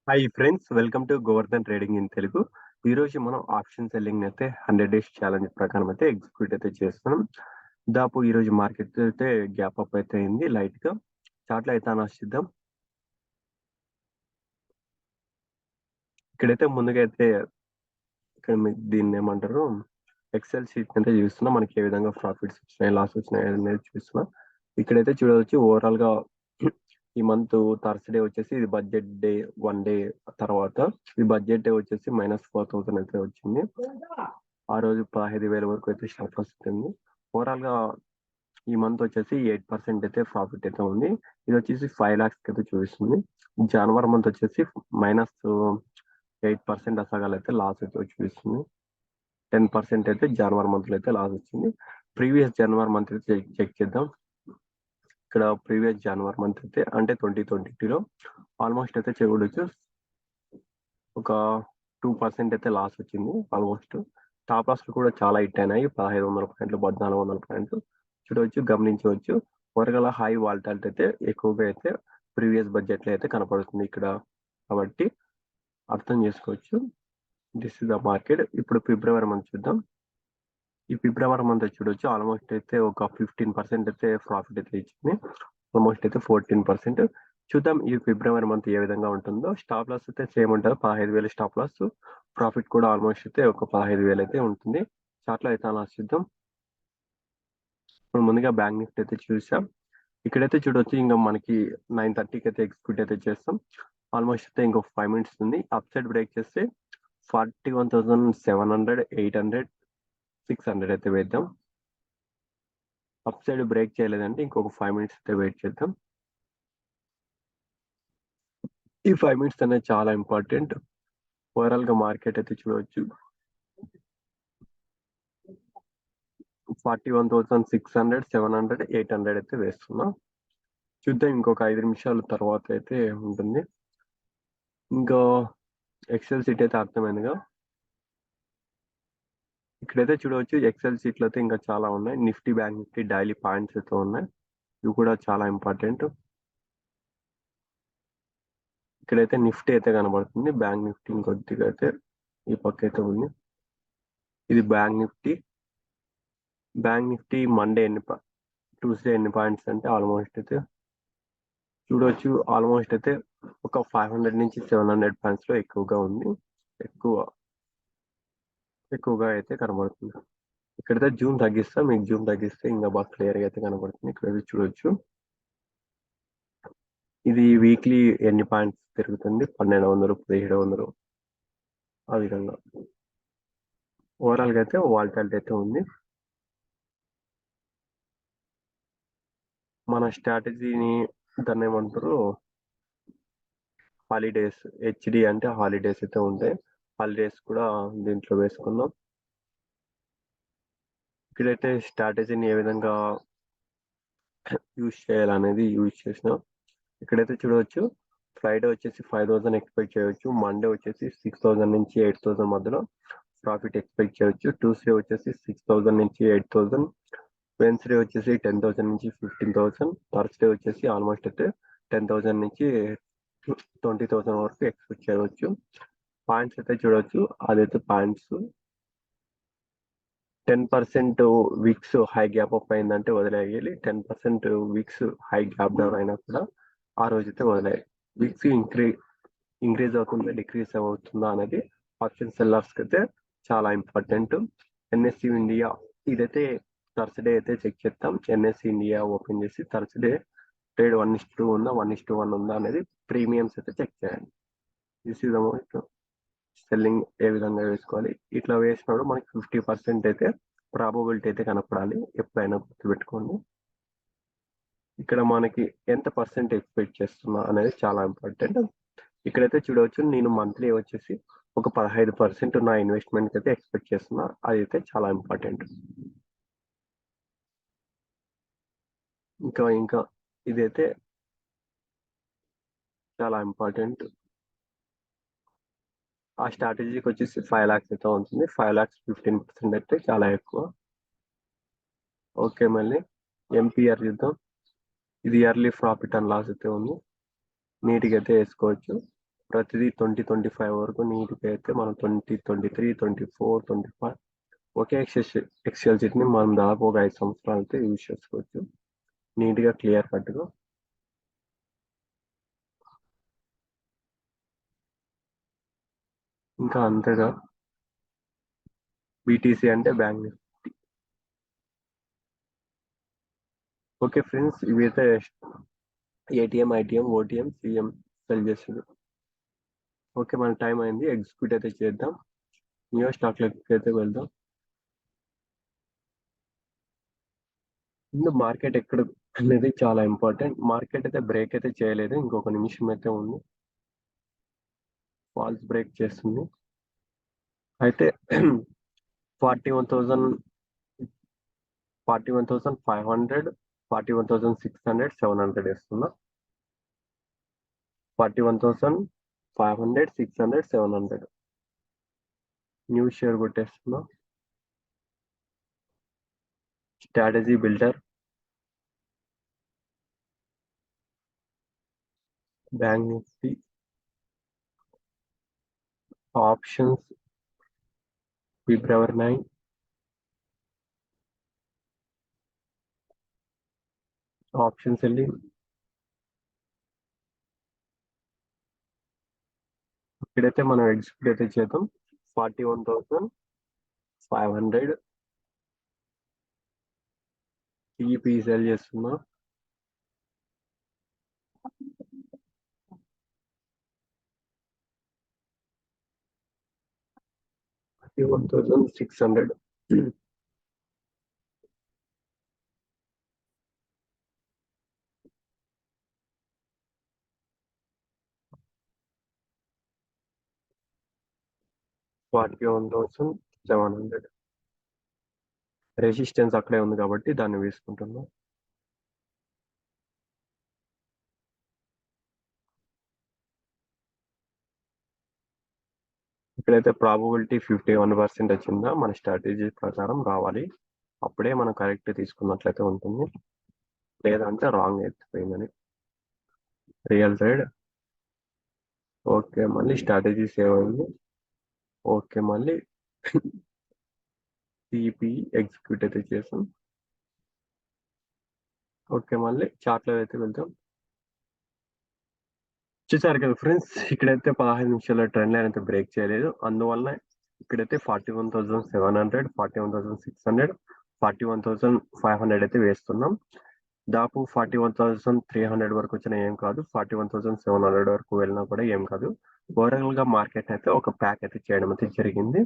Hi friends, welcome to Govardhan trading in Telugu. ఈ రోజు మనం ఆప్షన్ సెల్లింగ్ అయితే 100 డేస్ ఛాలెంజ్ ప్రకారం అయితే ఎగ్జిక్యూట్ అయితే చేస్తున్నాం. దాపు ఈ రోజు మార్కెట్ అయితే గ్యాప్ అప్ అయితే అయింది లైట్ గా. చార్ట్లో అయితే ఆలోచిద్దాం. ఇక్కడైతే ముందుగా అయితే ఇక్కడ దీన్ని ఏమంటారు, ఎక్సెల్ షీట్ అయితే చూస్తున్నా. మనకి ఏ విధంగా ప్రాఫిట్స్ వచ్చినాయి, లాస్ వచ్చినాయి అనేది చూస్తున్నా. ఇక్కడైతే చూడవచ్చు ఓవరాల్ గా ఈ మంత్ థర్స్డే వచ్చేసి ఇది బడ్జెట్ డే 1 డే తర్వాత ఈ బడ్జెట్ డే వచ్చేసి -4,000 అయితే వచ్చింది. ఆ రోజు 15,000 వరకు అయితే స్టాప్ వస్తుంది. ఓవరాల్ గా ఈ మంత్ వచ్చేసి 8% అయితే ప్రాఫిట్ అయితే ఉంది. ఇది వచ్చేసి 5 lakhs అయితే చూపిస్తుంది. జనవరి మంత్ వచ్చేసి -8% అసలు అయితే లాస్ అయితే చూపిస్తుంది. 10% అయితే జనవరి మంత్ లో అయితే లాస్ వచ్చింది. ప్రీవియస్ జనవరి మంత్ అయితే చెక్ చేద్దాం. ఇక్కడ ప్రీవియస్ జనవరి మంత్ అయితే అంటే 2022లో ఆల్మోస్ట్ అయితే చూడొచ్చు ఒక 2% అయితే లాస్ వచ్చింది. ఆల్మోస్ట్ టాప్ లాస్ కూడా చాలా హిట్ అయినాయి. 1,500 పాయింట్లు, 1,400 పాయింట్లు చూడవచ్చు, గమనించవచ్చు. వరగల హై వాల్టాలిటీ అయితే ఎక్కువగా అయితే ప్రీవియస్ బడ్జెట్ లో అయితే కనపడుతుంది ఇక్కడ. కాబట్టి అర్థం చేసుకోవచ్చు. This is the market. ఇప్పుడు ఫిబ్రవరి మంత్ చూద్దాం. ఈ ఫిబ్రవరి మంత్ చూడొచ్చు ఆల్మోస్ట్ అయితే ఒక 15% అయితే ప్రాఫిట్ అయితే ఇచ్చింది. ఆల్మోస్ట్ అయితే 14%. చూద్దాం ఈ ఫిబ్రవరి మంత్ ఏ విధంగా ఉంటుందో. స్టాప్ లాస్ అయితే సేమ్ ఉంటుంది, 15,000 స్టాప్ లాస్. ప్రాఫిట్ కూడా ఆల్మోస్ట్ అయితే ఒక 15,000 అయితే ఉంటుంది. చార్ట్లో అయితే అలా చూద్దాం. ఇప్పుడు ముందుగా బ్యాంక్ నిఫ్టీ అయితే చూసాం. ఇక్కడైతే చూడొచ్చు ఇంకా మనకి 9:30కి అయితే ఎగ్జిక్యూట్ అయితే చేస్తాం. ఆల్మోస్ట్ అయితే ఇంకొక 5 minutes ఉంది. అప్ సైడ్ బ్రేక్ చేస్తే 41,700, 800, 600 అయితే వేద్దాం. అప్ సైడ్ బ్రేక్ చేయలేదంటే ఇంకొక 5 minutes అయితే వెయిట్ చేద్దాం. ఈ 5 minutes అనేది చాలా ఇంపార్టెంట్. ఓవరాల్ గా మార్కెట్ అయితే చూడవచ్చు 41,600, 700, 800 అయితే వేస్తున్నా. చూద్దాం ఇంకొక 5 నిమిషాల తర్వాత అయితే ఉంటుంది. ఇంకా ఎక్సెల్ సీట్ అయితే అర్థమైందిగా. ఇక్కడైతే చూడవచ్చు ఎక్సెల్ సీట్లు అయితే ఇంకా చాలా ఉన్నాయి. Nifty, bank Nifty daily points అయితే ఉన్నాయి. ఇవి కూడా చాలా ఇంపార్టెంట్. ఇక్కడైతే నిఫ్టీ అయితే కనబడుతుంది. బ్యాంక్ నిఫ్టీ ఇంకొద్దిగా అయితే ఈ పక్క అయితే ఉంది. ఇది bank Nifty. Bank Nifty Monday Tuesday ఎన్ని పాయింట్స్ అంటే ఆల్మోస్ట్ అయితే చూడవచ్చు. ఆల్మోస్ట్ అయితే ఒక 500 నుంచి 700 పాయింట్స్ లో ఎక్కువగా ఉంది. ఎక్కువగా అయితే కనబడుతుంది. ఇక్కడైతే జూమ్ తగ్గిస్తా, మీకు జూమ్ తగ్గిస్తే ఇంకా బాగా క్లియర్ గా అయితే కనబడుతుంది. ఇక్కడైతే చూడొచ్చు ఇది వీక్లీ ఎన్ని పాయింట్స్ పెరుగుతుంది, 1,200, 1,700 ఆ విధంగా. ఓవరాల్ గా అయితే వాల్టాలిటీ అయితే ఉంది. మన స్ట్రాటజీని దాన్ని ఏమంటారు, హాలిడేస్, హెచ్డి అంటే హాలిడేస్ అయితే ఉంటాయి. హాలిడేస్ కూడా దీంట్లో వేసుకున్నాం. ఇక్కడైతే స్ట్రాటజీని ఏ విధంగా యూజ్ చేయాలనేది యూజ్ చేసినాం. ఇక్కడైతే చూడవచ్చు ఫ్రైడే వచ్చేసి 5,000 ఎక్స్పెక్ట్ చేయవచ్చు. మండే వచ్చేసి 6,000 నుంచి 8,000 మధ్యలో ప్రాఫిట్ ఎక్స్పెక్ట్ చేయవచ్చు. ట్యూస్డే వచ్చేసి 6,000 నుంచి 8,000. వెన్స్డే వచ్చేసి 10,000 నుంచి 15,000. థర్స్డే వచ్చేసి ఆల్మోస్ట్ అయితే 10,000 నుంచి 20,000 వరకు ఎక్స్పెక్ట్ చేయవచ్చు. పాయింట్స్ అయితే చూడవచ్చు. అదైతే points 10% weeks high gap up అయిందంటే వదిలేయాలి. 10% వీక్స్ హై గ్యాప్ డౌన్ అయినా కూడా ఆ రోజైతే వదిలేయాలి. వీక్స్ ఇంక్రీజ్ అవుతుందా, డిక్రీజ్ అవుతుందా అనేది ఆప్షన్ సెల్లర్స్ కి అయితే చాలా ఇంపార్టెంట్. ఎన్ఎస్సి ఇండియా ఇదైతే థర్స్డే అయితే చెక్ చేస్తాం. ఎన్ఎస్సి ఇండియా ఓపెన్ చేసి థర్స్డే ట్రేడ్ 1:2 ఉందా, 1:1 ఉందా అనేది ప్రీమియమ్స్ అయితే చెక్ చేయండి. దిస్ ఇస్ అమౌంట్ సెల్లింగ్ ఏ విధంగా వేసుకోవాలి. ఇట్లా వేసినప్పుడు మనకి 50% అయితే ప్రాబబిలిటీ అయితే కనపడాలి. ఎప్పుడైనా గుర్తుపెట్టుకోండి. ఇక్కడ మనకి ఎంత పర్సెంట్ ఎక్స్పెక్ట్ చేస్తున్నా అనేది చాలా ఇంపార్టెంట్. ఇక్కడైతే చూడవచ్చు నేను మంత్లీ వచ్చేసి ఒక 15% నా ఇన్వెస్ట్మెంట్ అయితే ఎక్స్పెక్ట్ చేస్తున్నా. అది అయితే చాలా ఇంపార్టెంట్. ఇంకా ఇదైతే చాలా ఇంపార్టెంట్. ఆ స్ట్రాటజీకి వచ్చేసి 5 lakhs అయితే ఉంటుంది. 5 lakhs 15% అయితే చాలా ఎక్కువ. ఓకే, మళ్ళీ ఎంపీఆర్ చూద్దాం. ఇది ఇయర్లీ ప్రాఫిట్ అండ్ లాస్ అయితే ఉంది. నీట్గా అయితే వేసుకోవచ్చు. ప్రతిదీ 2025 వరకు నీట్గా అయితే మనం 2023, 24, 25 ఒకే ఎక్సెల్ షీట్ ని మనం దాదాపు ఒక 5 సంవత్సరాలు అయితే యూజ్ చేసుకోవచ్చు నీట్గా క్లియర్ కట్గా. ఇంకా అంతేగా బీటీసీ అంటే బ్యాంక్ నిఫ్టీ. ఓకే ఫ్రెండ్స్, ఇవైతే ATM, ITM, OTM, CM cell చేస్తుంది. ఓకే, మన టైం అయింది, ఎగ్జిక్యూట్ అయితే చేద్దాం. న్యూ స్టాక్లకి అయితే వెళ్దాం. ముందు మార్కెట్ ఎక్కడ అనేది చాలా ఇంపార్టెంట్. మార్కెట్ అయితే బ్రేక్ అయితే చేయలేదు, ఇంకొక నిమిషం అయితే ఉంది. ఫాల్స్ బ్రేక్ చేస్తుంది అయితే 41,000, 41,500, 41,600, 700 వేస్తున్నా. 41,500, 600, 700 న్యూ షేర్ కొట్టేస్తున్నా. Strategy builder, bank Nifty, options, ఫిబ్రవరి 9, ఆప్షన్స్ వెళ్ళి ఇక్కడైతే మనం ఎగ్జిక్యూట్ అయితే చేద్దాం. 41,500 టీపీ సెల్ చేస్తున్నా. 41,600 41,700 రెసిస్టెన్స్ అక్కడే ఉంది కాబట్టి దాన్ని వేసుకుంటున్నాం. ఇక్కడైతే ప్రాబబిలిటీ 51% వచ్చిందా, మన స్ట్రాటజీ ప్రకారం రావాలి. అప్పుడే మనం కరెక్ట్ తీసుకున్నట్లయితే ఉంటుంది, లేదంటే రాంగ్ అయిపోయిందని. Real trade. ఓకే, మళ్ళీ స్ట్రాటజీ సేవ్ అయింది. ఓకే, మళ్ళీ టీపీ ఎగ్జిక్యూట్ అయితే చేసాం. ఓకే, మళ్ళీ చార్ట్లో అయితే వెళ్తాం. చూసారు కదా ఫ్రెండ్స్, ఇక్కడైతే 15 నిమిషాల ట్రెండ్ లైన్ అయితే బ్రేక్ చేయలేదు. అందువల్ల ఇక్కడైతే 41,700, 41,600, 41,500 అయితే వేస్తున్నాం. దాపు 41,300 వరకు వచ్చినా ఏం కాదు, 41,700 వరకు వెళ్ళినా కూడా ఏం కాదు. ఓవరాల్ గా మార్కెట్ అయితే ఒక ప్యాక్ అయితే చేయడం అయితే జరిగింది.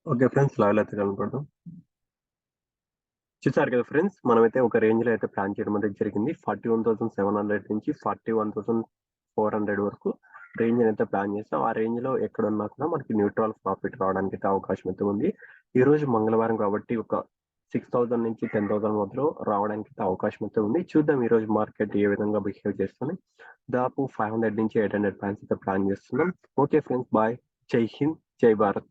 ఓకే ఫ్రెండ్స్, లైవ్ అయితే కనపడదాం. చూసారు కదా ఫ్రెండ్స్, మనమైతే ఒక రేంజ్ లో అయితే ప్లాన్ చేయడం అయితే జరిగింది. 41,700 నుంచి 41,400 వరకు రేంజ్ అయితే ప్లాన్ చేస్తాం. ఆ రేంజ్ లో ఎక్కడ ఉన్నా కూడా మనకి న్యూట్రల్ ప్రాఫిట్ రావడానికి అయితే అవకాశం అయితే ఉంది. ఈ రోజు మంగళవారం కాబట్టి ఒక 6,000 నుంచి 10,000 మధ్యలో రావడానికి అయితే అవకాశం అయితే ఉంది. చూద్దాం ఈ రోజు మార్కెట్ ఏ విధంగా బిహేవ్ చేస్తుంది. దాదాపు 500 నుంచి 800 పాయింట్స్ అయితే ప్లాన్ చేస్తున్నాం. Okay friends, bye. జై హింద్, జై భారత్.